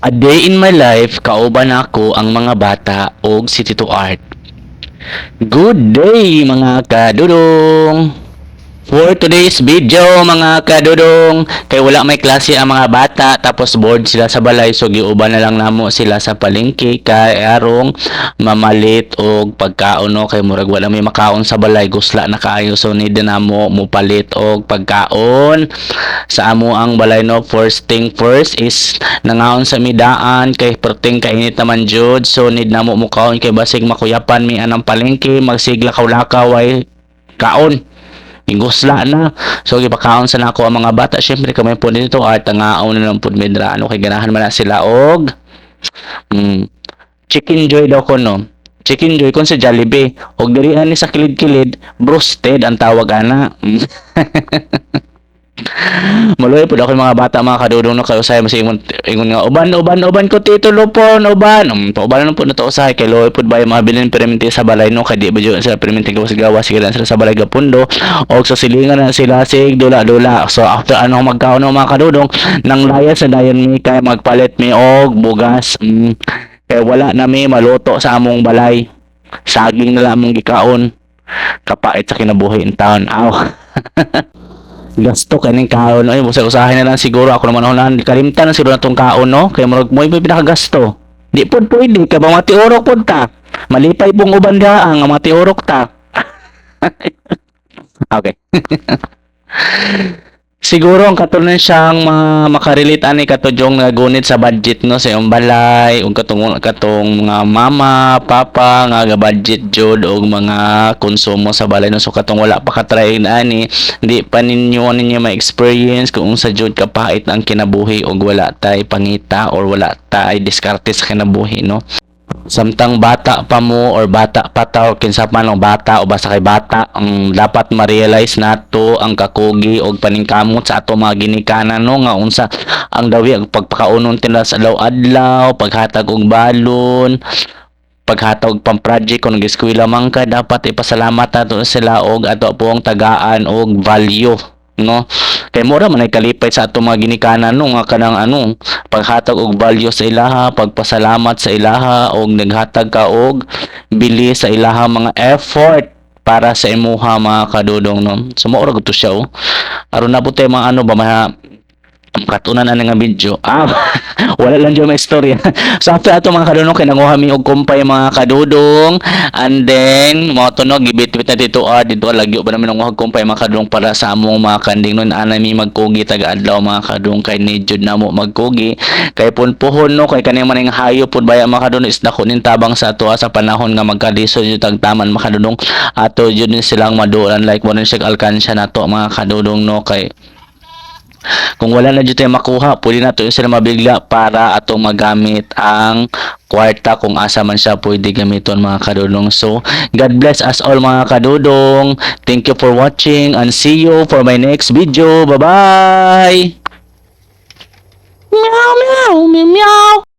A day in my life, kauban ako ang mga bata og si Tito Art. Good day mga kadudong! For today's video mga kadudong, kay wala may klase ang mga bata tapos bored sila sa balay so giuban na lang namo sila sa palengke kay arong mamalit og pagkaon no kay murag wala may makaon sa balay gusla na kaayo so need na namo mupalit og pagkaon sa amo ang balay no. First thing first is nangaon sa midaan kay perting kainit naman jud so need namo mukaon kay basig makuyapan mi anang palengke magsigla kaw-lakaw ay kaon igusla na. So gipakaon sa nako ang mga bata. Syempre kamay po dito art nga na lang pud medra ano kay ganahan man na sila og chicken joy daw ko no. Chicken joy kon sa Jollibee og diri ani sa kilid-kilid broasted ang tawag ana. Maluoy po ako yung mga bata mga kadudong no kayo usay masingon ingon nga uban ko tito lupon uban pauban po na to usay kay loy pud bay mga bilin permente sa balay no kay di ba jud sila permente gawas sige sila sa balay gapundo og sa silingan na sila sig dula so after ano magkaon no mga kadudong nang layas sa dayon mi kay magpalit mi og bugas kay wala na mi maluto sa among balay saging na lang among gikaon kapait sa kinabuhi in town aw. Gasto kaning kaon ay usahin na lang siguro ako naman hunan kalimtan na siguro natong kaon no kay murag mo pinakagasto di pud pwede kay ba matiorok pud ta malipay pong uban nga matiorok ta. Okay. Siguro ang katunan siyang makarelate ani katudjong nagunit sa budget no sa iyong balay ug katong mga mama, papa nga ga budget jud og mga konsumo sa balay no so katong wala pa ka try ani di pa ninyo ma-experience kung sa jud kapait ang kinabuhi og wala tay pangita or wala tay diskarte sa kinabuhi no. Samtang bata pa mo or bata pa ta kinsa man ang bata o basta kay bata ang dapat ma-realize nato ang kakugi og paningkamot sa ato mga ginikanan no nga unsa ang dawi ang pagpakaunon tila sa adlaw paghatag og balon paghatag og pang-project kung nag-eskwela man ka dapat ipasalamat nato sila og ato po ang tagaan og value no kay mura man ay kalipay sa ato mga ginikanan no nga kanang ano paghatag og value sa ilaha pagpasalamat sa ilaha og naghatag ka og bili sa ilaha mga effort para sa imuha mga kadudong no so mao ra gud to siya aron na putay mga ano ba katunan ani nga video wala lang dyan may istorya. So after ato mga kadudong kay nanguha mi og kumpay mga kadudong and then mo tunog gibit-bit na dito dito lagyo ba namin nanguha og kumpay mga kadudong para sa among mga kanding nun ana mi magkugi taga adlaw mga kadudong kay ni jud namo magkugi kay punpuhon no kay kani man ang hayo pud baya mga kadudong is nakunin tabang sa ato sa panahon nga magkadiso jud tagtaman mga kadudong ato jud ni silang madulan like mo siya alkansya nato mga kadudong no kay kung wala na dito tayo makuha, pwede na ito sila mabigla para atong magamit ang kwarta kung asa man siya pwede gamiton mga kadudong. So, God bless us all mga kadudong. Thank you for watching and see you for my next video. Bye-bye! Meow, meow, meow, meow.